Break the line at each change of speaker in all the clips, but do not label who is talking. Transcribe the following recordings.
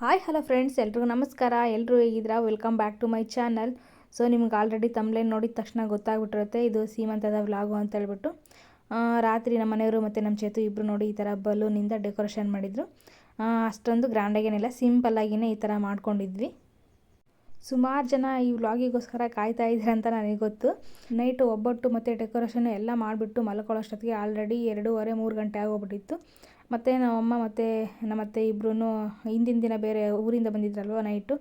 Hi hello friends, ಎಲ್ರಿಗೂ ನಮಸ್ಕಾರ. ಎಲ್ಲರೂ ಹೇಗಿದ್ದೀರಾ? Welcome back to my channel. So ನಿಮ್ಗೆ ಆಲ್ರೆಡಿ ತಮ್ಲೇನ್ ನೋಡಿದ ತಕ್ಷಣ ಗೊತ್ತಾಗ್ಬಿಟ್ಟಿರುತ್ತೆ ಇದು ಸೀಮಂತದ ವ್ಲಾಗು ಅಂತ ಹೇಳ್ಬಿಟ್ಟು. ರಾತ್ರಿ ನಮ್ಮ ಮನೆಯವರು ಮತ್ತು ನಮ್ಮ ಚೇತು ಇಬ್ಬರು ನೋಡಿ ಈ ಥರ ಬಲೂನಿಂದ ಡೆಕೋರೇಷನ್ ಮಾಡಿದರು. ಅಷ್ಟೊಂದು ಗ್ರ್ಯಾಂಡಾಗೇನಿಲ್ಲ, ಸಿಂಪಲ್ಲಾಗಿಯೇ ಈ ಥರ ಮಾಡ್ಕೊಂಡಿದ್ವಿ. ಸುಮಾರು ಜನ ಈ ವ್ಲಾಗಿಗೋಸ್ಕರ ಕಾಯ್ತಾ ಇದ್ದೀರ ಅಂತ ನನಗೆ ಗೊತ್ತು. ನೈಟು ಒಬ್ಬಟ್ಟು ಮತ್ತು ಡೆಕೋರೇಷನ್ ಎಲ್ಲ ಮಾಡಿಬಿಟ್ಟು ಮಲ್ಕೊಳ್ಳೋಷ್ಟೊತ್ತಿಗೆ ಆಲ್ರೆಡಿ 2:30-3 ಗಂಟೆ ಆಗೋಗ್ಬಿಟ್ಟಿತ್ತು. ಮತ್ತು ನಮ್ಮಮ್ಮ ಮತ್ತು ನಮ್ಮತ್ತೆ ಇಬ್ಬರೂ ಹಿಂದಿನ ದಿನ ಬೇರೆ ಊರಿಂದ ಬಂದಿದ್ರಲ್ವ ನೈಟು,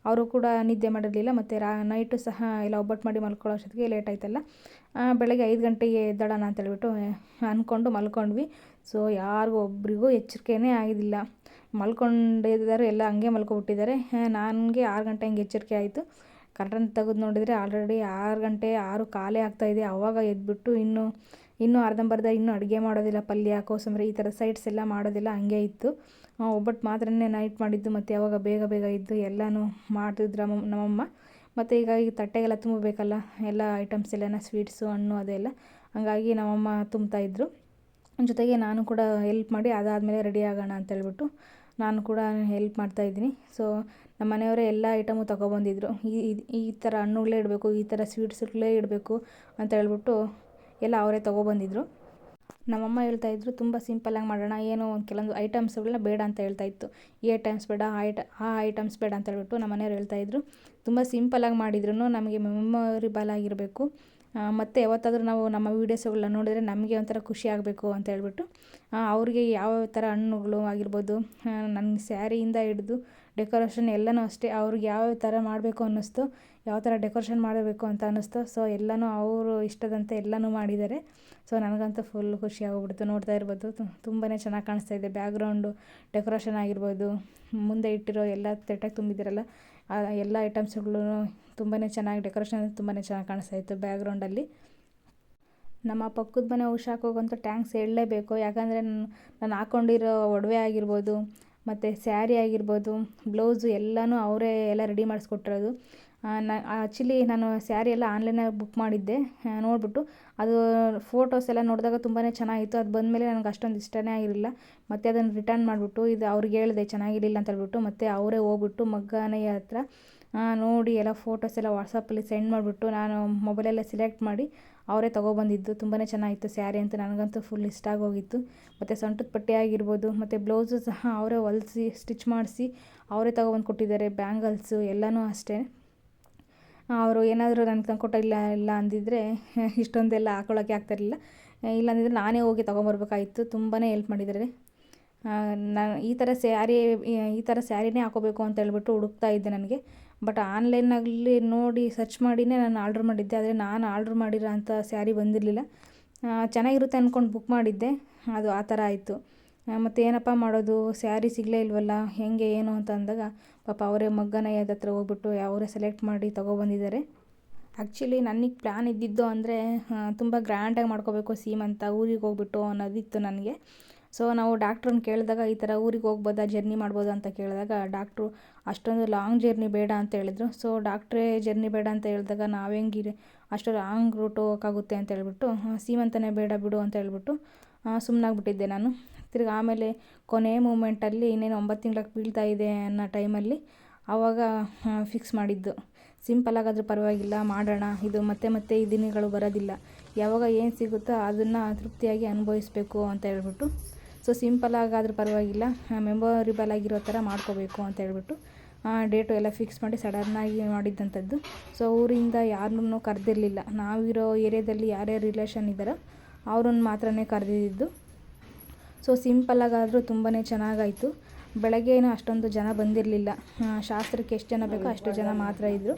ಅವರು ಕೂಡ ನಿದ್ದೆ ಮಾಡಿರಲಿಲ್ಲ. ಮತ್ತು ನೈಟು ಸಹ ಎಲ್ಲ ಒಬ್ಬಟ್ಟು ಮಾಡಿ ಮಲ್ಕೊಳ್ಳೋಷ್ಟೊತ್ತಿಗೆ ಲೇಟ್ ಆಯ್ತಲ್ಲ. ಬೆಳಗ್ಗೆ 5 ಗಂಟೆಗೆ ಎದ್ದೇಳೋಣ ಅಂತೇಳ್ಬಿಟ್ಟು ಅಂದ್ಕೊಂಡು ಮಲ್ಕೊಂಡ್ವಿ. ಸೊ ಯಾರಿಗೂ ಒಬ್ರಿಗೂ ಎಚ್ಚರಿಕೆನೇ ಆಗಿದ್ದಿಲ್ಲ. ಮಲ್ಕೊಂಡಿದ್ದಾರೆ, ಎಲ್ಲ ಹಂಗೆ ಮಲ್ಕೊಬಿಟ್ಟಿದ್ದಾರೆ. ನನಗೆ 6 ಗಂಟೆ ಹಂಗೆ ಎಚ್ಚರಿಕೆ ಆಯಿತು. ಕರ್ಟನ್ ತೆಗೆದು ನೋಡಿದರೆ ಆಲ್ರೆಡಿ 6 ಗಂಟೆ 6:15 ಆಗ್ತಾಯಿದೆ. ಆವಾಗ ಎದ್ಬಿಟ್ಟು ಇನ್ನೂ ಅರ್ಧಂಬರ್ಧ ಇನ್ನೂ ಅಡುಗೆ ಮಾಡೋದಿಲ್ಲ, ಪಲ್ಯ ಕೋಸಂಬರಿ ಈ ಥರ ಸೈಡ್ಸ್ ಎಲ್ಲ ಮಾಡೋದಿಲ್ಲ, ಹಂಗೆ ಇತ್ತು. ಒಬ್ಬಟ್ಟು ಮಾತ್ರನೇ ನೈಟ್ ಮಾಡಿದ್ದು. ಮತ್ತು ಯಾವಾಗ ಬೇಗ ಇದ್ದು ಎಲ್ಲನೂ ಮಾಡ್ತಿದ್ರು ನಮ್ಮಮ್ಮ. ಮತ್ತು ಈಗ ತಟ್ಟೆಗೆಲ್ಲ ತುಂಬಬೇಕಲ್ಲ ಎಲ್ಲ ಐಟಮ್ಸ್ ಎಲ್ಲನ ಸ್ವೀಟ್ಸು ಹಣ್ಣು ಅದೆಲ್ಲ, ಹಂಗಾಗಿ ನಮ್ಮಮ್ಮ ತುಂಬ್ತಾಯಿದ್ರು. ಜೊತೆಗೆ ನಾನು ಕೂಡ ಹೆಲ್ಪ್ ಮಾಡಿ ಅದಾದಮೇಲೆ ರೆಡಿ ಆಗೋಣ ಅಂತೇಳ್ಬಿಟ್ಟು ನಾನು ಕೂಡ ಹೆಲ್ಪ್ ಮಾಡ್ತಾಯಿದ್ದೀನಿ. ಸೊ ನಮ್ಮ ಮನೆಯವರೇ ಎಲ್ಲ ಐಟಮು ತೊಗೊಬಂದಿದ್ರು. ಈ ಥರ ಹಣ್ಣುಗಳೇ ಇಡಬೇಕು, ಈ ಥರ ಸ್ವೀಟ್ಸ್ಗಳೇ ಇಡಬೇಕು ಅಂತ ಹೇಳ್ಬಿಟ್ಟು ಎಲ್ಲ ಅವರೇ ತೊಗೊಬಂದಿದ್ರು. ನಮ್ಮಮ್ಮ ಹೇಳ್ತಾಯಿದ್ರು ತುಂಬ ಸಿಂಪಲ್ಲಾಗಿ ಮಾಡೋಣ, ಏನೋ ಕೆಲವೊಂದು ಐಟಮ್ಸ್ಗಳನ್ನ ಬೇಡ ಅಂತ ಹೇಳ್ತಾಯಿತ್ತು. ಈ ಐಟಮ್ಸ್ ಬೇಡ, ಆ ಐಟಮ್ಸ್ ಬೇಡ ಅಂತ ಹೇಳ್ಬಿಟ್ಟು ನಮ್ಮ ಮನೆಯವ್ರು ಹೇಳ್ತಾಯಿದ್ರು. ತುಂಬ ಸಿಂಪಲ್ಲಾಗಿ ಮಾಡಿದ್ರು ನಮಗೆ ಮೆಮೊರಿಬಲ್ ಆಗಿರಬೇಕು. ಮತ್ತು ಯಾವತ್ತಾದರೂ ನಾವು ನಮ್ಮ ವೀಡಿಯೋಸ್ಗಳನ್ನ ನೋಡಿದರೆ ನಮಗೆ ಒಂಥರ ಖುಷಿ ಆಗಬೇಕು ಅಂತ ಹೇಳ್ಬಿಟ್ಟು ಅವ್ರಿಗೆ ಯಾವ ಥರ ಹಣ್ಣುಗಳು ಆಗಿರ್ಬೋದು, ನನ್ನ ಸ್ಯಾರಿಯಿಂದ ಹಿಡಿದು ಡೆಕೋರೇಷನ್ ಎಲ್ಲನೂ ಅಷ್ಟೇ, ಅವ್ರಿಗೆ ಯಾವ ಥರ ಮಾಡಬೇಕು ಅನ್ನಿಸ್ತು, ಯಾವ ಥರ ಡೆಕೋರೇಷನ್ ಮಾಡಬೇಕು ಅಂತ ಅನ್ನಿಸ್ತು. ಸೊ ಎಲ್ಲನೂ ಅವರು ಇಷ್ಟದಂತೆ ಎಲ್ಲನೂ ಮಾಡಿದ್ದಾರೆ. ಸೊ ನನಗಂತೂ ಫುಲ್ ಖುಷಿ ಆಗೋಗ್ಬಿಡ್ತು. ನೋಡ್ತಾ ಇರ್ಬೋದು, ತುಂಬಾ ಚೆನ್ನಾಗಿ ಕಾಣಿಸ್ತಾಯಿದೆ. ಬ್ಯಾಕ್ಗ್ರೌಂಡು ಡೆಕೋರೇಷನ್ ಆಗಿರ್ಬೋದು, ಮುಂದೆ ಇಟ್ಟಿರೋ ಎಲ್ಲ ತಟ್ಟೆಗೆ ತುಂಬಿದ್ದೀರಲ್ಲ ಎಲ್ಲ ಐಟಮ್ಸ್ಗಳು ತುಂಬಾ ಚೆನ್ನಾಗಿ ಡೆಕೋರೇಷನ್ ತುಂಬಾ ಚೆನ್ನಾಗಿ ಕಾಣಿಸ್ತಾಯಿತ್ತು ಬ್ಯಾಕ್ಗ್ರೌಂಡಲ್ಲಿ. ನಮ್ಮ ಪಕ್ಕದ ಮನೆ ಉಷಾಕೋಗಂತೂ ಟ್ಯಾಂಕ್ಸ್ ಹೇಳಲೇಬೇಕು. ಯಾಕಂದರೆ ನಾನು ಹಾಕ್ಕೊಂಡಿರೋ ಒಡವೆ ಆಗಿರ್ಬೋದು, ಮತ್ತು ಸ್ಯಾರಿ ಆಗಿರ್ಬೋದು, ಬ್ಲೌಸು ಎಲ್ಲನೂ ಅವರೇ ಎಲ್ಲ ರೆಡಿ ಮಾಡಿಸ್ಕೊಟ್ಟಿರೋದು. ಆ್ಯಕ್ಚುಲಿ ನಾನು ಸ್ಯಾರಿ ಎಲ್ಲ ಆನ್ಲೈನಾಗಿ ಬುಕ್ ಮಾಡಿದ್ದೆ. ನೋಡಿಬಿಟ್ಟು ಅದು ಫೋಟೋಸ್ ಎಲ್ಲ ನೋಡಿದಾಗ ತುಂಬಾ ಚೆನ್ನಾಗಿತ್ತು. ಅದು ಬಂದಮೇಲೆ ನನಗೆ ಅಷ್ಟೊಂದು ಇಷ್ಟನೇ ಆಗಿರಲಿಲ್ಲ. ಮತ್ತು ಅದನ್ನು ರಿಟರ್ನ್ ಮಾಡಿಬಿಟ್ಟು ಇದು ಅವ್ರಿಗೆ ಹೇಳಿದೆ ಚೆನ್ನಾಗಿರಲಿಲ್ಲ ಅಂತ ಹೇಳ್ಬಿಟ್ಟು. ಮತ್ತು ಅವರೇ ಹೋಗ್ಬಿಟ್ಟು ಮಗ್ಗನೆಯ ಹತ್ರ ನೋಡಿ ಎಲ್ಲ ಫೋಟೋಸ್ ಎಲ್ಲ ವಾಟ್ಸಪ್ಪಲ್ಲಿ ಸೆಂಡ್ ಮಾಡಿಬಿಟ್ಟು ನಾನು ಮೊಬೈಲಲ್ಲೇ ಸೆಲೆಕ್ಟ್ ಮಾಡಿ ಅವರೇ ತೊಗೊಬಂದಿದ್ದು. ತುಂಬಾ ಚೆನ್ನಾಗಿತ್ತು ಸ್ಯಾರಿ ಅಂತ, ನನಗಂತೂ ಫುಲ್ ಇಷ್ಟ ಆಗೋಗಿತ್ತು. ಮತ್ತು ಸೊಂಟದ ಪಟ್ಟಿ ಆಗಿರ್ಬೋದು, ಮತ್ತು ಬ್ಲೌಸು ಸಹ ಅವರೇ ಹೊಲಿಸಿ ಸ್ಟಿಚ್ ಮಾಡಿಸಿ ಅವರೇ ತೊಗೊಬಂದು ಕೊಟ್ಟಿದ್ದಾರೆ. ಬ್ಯಾಂಗಲ್ಸು ಎಲ್ಲನೂ ಅಷ್ಟೇ. ಅವರು ಏನಾದರೂ ನನಗೆ ತಂದುಕೊಟ್ಟ ಇಲ್ಲ ಅಂದಿದ್ದರೆ ಇಷ್ಟೊಂದೆಲ್ಲ ಹಾಕೊಳ್ಳೋಕ್ಕೆ ಆಗ್ತಾಯಿರಲಿಲ್ಲ. ಇಲ್ಲಾಂದಿದ್ರೆ ನಾನೇ ಹೋಗಿ ತೊಗೊಂಬರ್ಬೇಕಾಗಿತ್ತು. ತುಂಬಾ ಹೆಲ್ಪ್ ಮಾಡಿದ್ದಾರೆ. ನಾನು ಈ ಥರ ಸ್ಯಾರಿನೇ ಹಾಕೋಬೇಕು ಅಂತ ಹೇಳ್ಬಿಟ್ಟು ಹುಡುಕ್ತಾ ಇದ್ದೆ ನನಗೆ. ಬಟ್ ಆನ್ಲೈನಲ್ಲಿ ನೋಡಿ ಸರ್ಚ್ ಮಾಡಿಯೇ ನಾನು ಆರ್ಡ್ರ್ ಮಾಡಿದ್ದೆ. ಆದರೆ ನಾನು ಆರ್ಡ್ರ್ ಮಾಡಿರೋ ಅಂಥ ಸ್ಯಾರಿ ಬಂದಿರಲಿಲ್ಲ. ಚೆನ್ನಾಗಿರುತ್ತೆ ಅಂದ್ಕೊಂಡು ಬುಕ್ ಮಾಡಿದ್ದೆ, ಅದು ಆ ಥರ ಆಯಿತು. ಮತ್ತು ಏನಪ್ಪ ಮಾಡೋದು, ಸ್ಯಾರಿ ಸಿಗಲೇ ಇಲ್ವಲ್ಲ, ಹೆಂಗೆ ಏನು ಅಂತ ಅಂದಾಗ ಪಾಪ ಅವರೇ ಮಗ್ಗನಯ್ಯದ ಹತ್ರ ಹೋಗ್ಬಿಟ್ಟು ಅವರೇ ಸೆಲೆಕ್ಟ್ ಮಾಡಿ ತೊಗೊಬಂದಿದ್ದಾರೆ. ಆ್ಯಕ್ಚುಲಿ ನನಗೆ ಪ್ಲ್ಯಾನ್ ಇದ್ದಿದ್ದು ಅಂದರೆ ತುಂಬ ಗ್ರ್ಯಾಂಡಾಗಿ ಮಾಡ್ಕೋಬೇಕು ಸೀಮಂತ, ಊರಿಗೆ ಹೋಗ್ಬಿಟ್ಟು ಅನ್ನೋದಿತ್ತು ನನಗೆ. ಸೊ ನಾವು ಡಾಕ್ಟ್ರನ್ನ ಕೇಳಿದಾಗ ಈ ಥರ ಊರಿಗೆ ಹೋಗ್ಬೋದಾ, ಜರ್ನಿ ಮಾಡ್ಬೋದಾ ಅಂತ ಕೇಳಿದಾಗ ಡಾಕ್ಟ್ರು ಅಷ್ಟೊಂದು ಲಾಂಗ್ ಜರ್ನಿ ಬೇಡ ಅಂತ ಹೇಳಿದ್ರು. ಸೊ ಡಾಕ್ಟ್ರೇ ಜರ್ನಿ ಬೇಡ ಅಂತ ಹೇಳಿದಾಗ ನಾವು ಹೆಂಗೆ ಅಷ್ಟು ಲಾಂಗ್ ರೂಟ್ ಹೋಗೋಕ್ಕಾಗುತ್ತೆ ಅಂತ ಹೇಳ್ಬಿಟ್ಟು ಸೀಮಂತನೇ ಬೇಡ ಬಿಡು ಅಂತ ಹೇಳ್ಬಿಟ್ಟು ಸುಮ್ಮನಾಗ್ಬಿಟ್ಟಿದ್ದೆ ನಾನು. ತಿರ್ಗಿ ಆಮೇಲೆ ಕೊನೆ ಮೂಮೆಂಟಲ್ಲಿ ಇನ್ನೇನು 9 ತಿಂಗ್ಳಿಗೆ ಬೀಳ್ತಾ ಇದೆ ಅನ್ನೋ ಟೈಮಲ್ಲಿ ಆವಾಗ ಫಿಕ್ಸ್ ಮಾಡಿದ್ದು, ಸಿಂಪಲ್ಲಾಗಾದರೂ ಪರವಾಗಿಲ್ಲ ಮಾಡೋಣ, ಇದು ಮತ್ತೆ ಈ ದಿನಗಳು ಬರೋದಿಲ್ಲ, ಯಾವಾಗ ಏನು ಸಿಗುತ್ತೋ ಅದನ್ನು ತೃಪ್ತಿಯಾಗಿ ಅನುಭವಿಸ್ಬೇಕು ಅಂತ ಹೇಳ್ಬಿಟ್ಟು. ಸೊ ಸಿಂಪಲ್ಲಾಗಾದರೂ ಪರವಾಗಿಲ್ಲ, ಮೆಮೊರಿಬಲ್ ಆಗಿರೋ ಥರ ಮಾಡ್ಕೋಬೇಕು ಅಂತ ಹೇಳ್ಬಿಟ್ಟು ಡೇಟು ಎಲ್ಲ ಫಿಕ್ಸ್ ಮಾಡಿ ಸಡನ್ನಾಗಿ ಮಾಡಿದ್ದಂಥದ್ದು. ಸೊ ಊರಿಂದ ಯಾರನ್ನೂ ಕರೆದಿರಲಿಲ್ಲ. ನಾವಿರೋ ಏರಿಯಾದಲ್ಲಿ ಯಾರ್ಯಾರು ರಿಲೇಷನ್ ಇದ್ದಾರೋ ಅವ್ರನ್ನ ಮಾತ್ರನೇ ಕರೆದಿದ್ದು. ಸೊ ಸಿಂಪಲ್ಲಾಗಾದರೂ ತುಂಬಾ ಚೆನ್ನಾಗಾಯಿತು. ಬೆಳಗ್ಗೆ ಏನೋ ಅಷ್ಟೊಂದು ಜನ ಬಂದಿರಲಿಲ್ಲ. ಶಾಸ್ತ್ರಕ್ಕೆ ಎಷ್ಟು ಜನ ಬೇಕೋ ಅಷ್ಟು ಜನ ಮಾತ್ರ ಇದ್ದರು.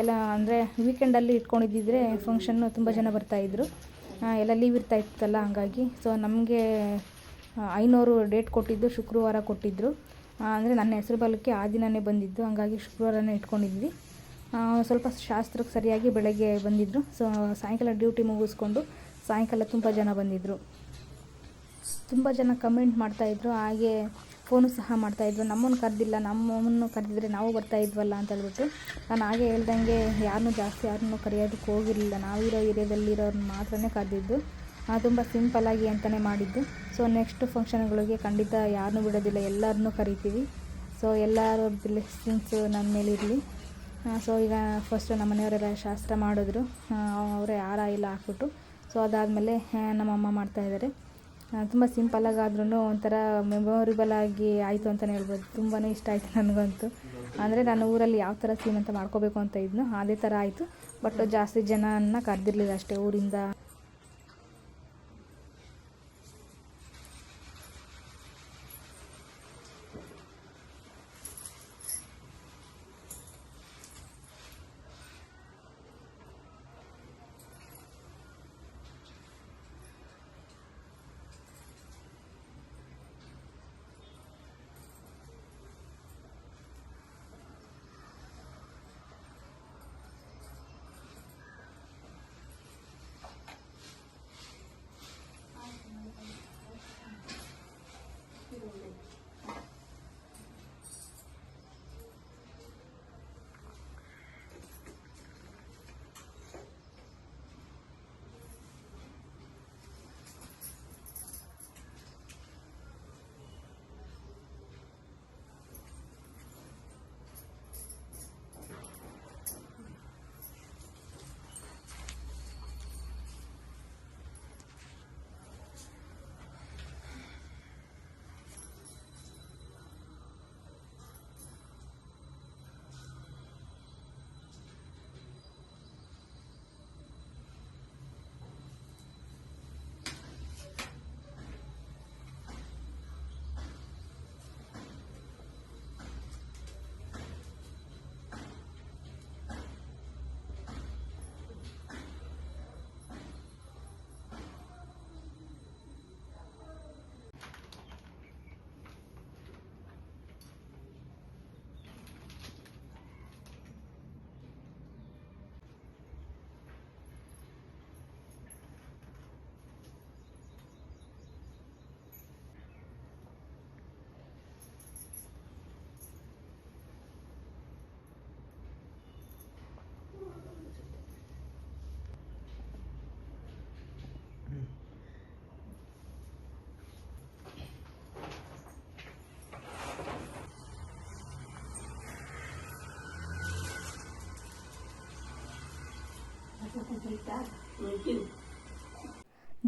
ಎಲ್ಲ ಅಂದರೆ ವೀಕೆಂಡಲ್ಲಿ ಇಟ್ಕೊಂಡಿದ್ದಿದ್ರೆ ಫಂಕ್ಷನ್ನು ತುಂಬ ಜನ ಬರ್ತಾಯಿದ್ರು, ಎಲ್ಲ ಲೀವ್ ಇರ್ತಾಯಿತ್ತಲ್ಲ ಹಂಗಾಗಿ. ಸೊ ನಮಗೆ 500 ಡೇಟ್ ಕೊಟ್ಟಿದ್ದು ಶುಕ್ರವಾರ ಕೊಟ್ಟಿದ್ದರು. ಅಂದರೆ ನನ್ನ ಹೆಸರು ಬಲಕ್ಕೆ ಆ ದಿನವೇ ಬಂದಿದ್ದು, ಹಂಗಾಗಿ ಶುಕ್ರವಾರನೇ ಇಟ್ಕೊಂಡಿದ್ವಿ. ಸ್ವಲ್ಪ ಶಾಸ್ತ್ರಕ್ಕೆ ಸರಿಯಾಗಿ ಬೆಳಗ್ಗೆ ಬಂದಿದ್ದರು. ಸೊ ಸಾಯಂಕಾಲ ಡ್ಯೂಟಿ ಮುಗಿಸ್ಕೊಂಡು ಸಾಯಂಕಾಲ ತುಂಬ ಜನ ಬಂದಿದ್ದರು. ತುಂಬ ಜನ ಕಮೆಂಟ್ ಮಾಡ್ತಾಯಿದ್ರು, ಹಾಗೆ ಫೋನು ಸಹ ಮಾಡ್ತಾಯಿದ್ರು, ನಮ್ಮನ್ನು ಕರೆದಿಲ್ಲ, ನಮ್ಮನ್ನು ಕರೆದಿದ್ರೆ ನಾವು ಬರ್ತಾಯಿದ್ವಲ್ಲ ಅಂತ ಹೇಳ್ಬಿಟ್ಟು. ನಾನು ಹಾಗೆ ಹೇಳ್ದಂಗೆ ಯಾರನ್ನೂ ಕರೆಯೋದಕ್ಕೆ ಹೋಗಿರಲಿಲ್ಲ. ನಾವಿರೋ ಏರಿಯಾದಲ್ಲಿರೋರನ್ನ ಮಾತ್ರನೇ ಕರೆದಿದ್ದು. ತುಂಬ ಸಿಂಪಲ್ಲಾಗಿ ಅಂತಲೇ ಮಾಡಿದ್ದು. ಸೊ ನೆಕ್ಸ್ಟ್ ಫಂಕ್ಷನ್ಗಳಿಗೆ ಖಂಡಿತ ಯಾರನ್ನೂ ಬಿಡೋದಿಲ್ಲ, ಎಲ್ಲರನ್ನೂ ಕರಿತೀವಿ. ಸೊ ಸೊ ಎಲ್ಲರ ಬ್ಲೆಸ್ಸಿಂಗ್ಸು ನನ್ನ ಮೇಲಿರಲಿ. ಸೊ ಈಗ ಫಸ್ಟು ನಮ್ಮ ಮನೆಯವರೆಲ್ಲ ಶಾಸ್ತ್ರ ಮಾಡಿದ್ರು, ಅವರೇ ಹಾರ ಎಲ್ಲ ಹಾಕ್ಬಿಟ್ಟು. ಸೊ ಅದಾದಮೇಲೆ ನಮ್ಮಮ್ಮ ಮಾಡ್ತಾಯಿದ್ದಾರೆ. ತುಂಬ ಸಿಂಪಲ್ಲಾಗಾದ್ರೂ ಒಂಥರ ಮೆಮೊರಿಬಲ್ ಆಗಿ ಆಯಿತು ಅಂತಲೇ ಹೇಳ್ಬೋದು. ತುಂಬಾ ಇಷ್ಟ ಆಯಿತು ನನಗಂತೂ. ಅಂದರೆ ನಾನು ಊರಲ್ಲಿ ಯಾವ ಥರ ಸೀಮಂತ ಮಾಡ್ಕೋಬೇಕು ಅಂತ ಇದ್ನೋ ಅದೇ ಥರ ಆಯಿತು. ಬಟ್ ಜಾಸ್ತಿ ಜನನ ಕರೆದಿರಲಿಲ್ಲ ಅಷ್ಟೇ ಊರಿಂದ.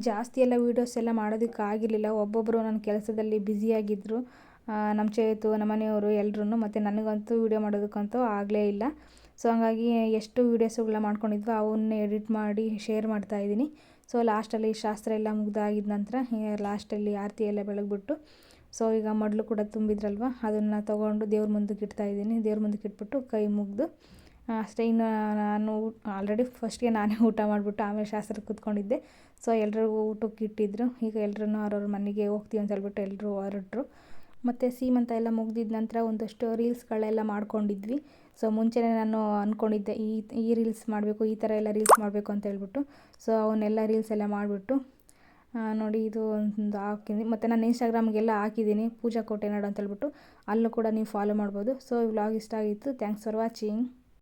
ಜಾಸ್ತಿ ಎಲ್ಲ ವೀಡಿಯೋಸ್ ಎಲ್ಲ ಮಾಡೋದಕ್ಕಾಗಿರಲಿಲ್ಲ. ಒಬ್ಬೊಬ್ಬರು ನನ್ನ ಕೆಲಸದಲ್ಲಿ ಬ್ಯುಸಿಯಾಗಿದ್ದರು. ನಮ್ಮ ಚೇತು, ನಮ್ಮ ಮನೆಯವರು ಎಲ್ಲರೂ. ಮತ್ತು ನನಗಂತೂ ವೀಡಿಯೋ ಮಾಡೋದಕ್ಕಂತೂ ಆಗಲೇ ಇಲ್ಲ. ಸೊ ಹಂಗಾಗಿ ಎಷ್ಟು ವೀಡಿಯೋಸುಗಳನ್ನ ಮಾಡ್ಕೊಂಡಿದ್ವೋ ಅವನ್ನೇ ಎಡಿಟ್ ಮಾಡಿ ಶೇರ್ ಮಾಡ್ತಾಯಿದ್ದೀನಿ. ಸೊ ಲಾಸ್ಟಲ್ಲಿ ಶಾಸ್ತ್ರ ಎಲ್ಲ ಮುಗ್ದಾಗಿದ್ದ ನಂತರ ಲಾಸ್ಟಲ್ಲಿ ಆರತಿ ಎಲ್ಲ ಬೆಳಗ್ಬಿಟ್ಟು, ಸೊ ಈಗ ಮಡ್ಲು ಕೂಡ ತುಂಬಿದ್ರಲ್ವ, ಅದನ್ನು ತೊಗೊಂಡು ದೇವ್ರ ಮುಂದಕ್ಕೆ ಇಡ್ತಾಯಿದ್ದೀನಿ. ದೇವ್ರ ಮುಂದಕ್ಕೆ ಇಟ್ಬಿಟ್ಟು ಕೈ ಮುಗಿದು ಅಷ್ಟೇ. ಇನ್ನು ನಾನು ಆಲ್ರೆಡಿ ಫಸ್ಟ್ಗೆ ನಾನೇ ಊಟ ಮಾಡಿಬಿಟ್ಟು ಆಮೇಲೆ ಶಾಸ್ತ್ರಕ್ಕೆ ಕೂತ್ಕೊಂಡಿದ್ದೆ. ಸೊ ಎಲ್ರಿಗೂ ಊಟಕ್ಕೆ ಇಟ್ಟಿದ್ರು. ಈಗ ಎಲ್ಲರೂ ಅವ್ರವ್ರ ಮನೆಗೆ ಹೋಗ್ತೀವಿ ಅಂತ ಹೇಳ್ಬಿಟ್ಟು ಎಲ್ಲರೂ ಹೊರಟರು. ಮತ್ತು ಸೀಮಂತ ಎಲ್ಲ ಮುಗ್ದಿದ್ದ ನಂತರ ಒಂದಷ್ಟು ರೀಲ್ಸ್ಗಳೆಲ್ಲ ಮಾಡ್ಕೊಂಡಿದ್ವಿ. ಸೊ ಮುಂಚೆನೇ ನಾನು ಅಂದ್ಕೊಂಡಿದ್ದೆ ಈ ರೀಲ್ಸ್ ಮಾಡಬೇಕು, ಈ ಥರ ಎಲ್ಲ ರೀಲ್ಸ್ ಮಾಡಬೇಕು ಅಂತ ಹೇಳ್ಬಿಟ್ಟು. ಸೊ ಅವನ್ನೆಲ್ಲ ರೀಲ್ಸ್ ಎಲ್ಲ ಮಾಡಿಬಿಟ್ಟು ನೋಡಿ ಇದು ಒಂದು ಹಾಕಿದ್ದೀನಿ. ಮತ್ತು ನಾನು ಇನ್ಸ್ಟಾಗ್ರಾಮ್ಗೆಲ್ಲ ಹಾಕಿದ್ದೀನಿ, ಪೂಜಾ ಕೋಟೆನಾಡು ಅಂತ ಹೇಳ್ಬಿಟ್ಟು. ಅಲ್ಲೂ ಕೂಡ ನೀವು ಫಾಲೋ ಮಾಡ್ಬೋದು. ಸೊ ಈ ವ್ಲಾಗ್ ಇಷ್ಟ ಆಗಿತ್ತು. Thanks for watching.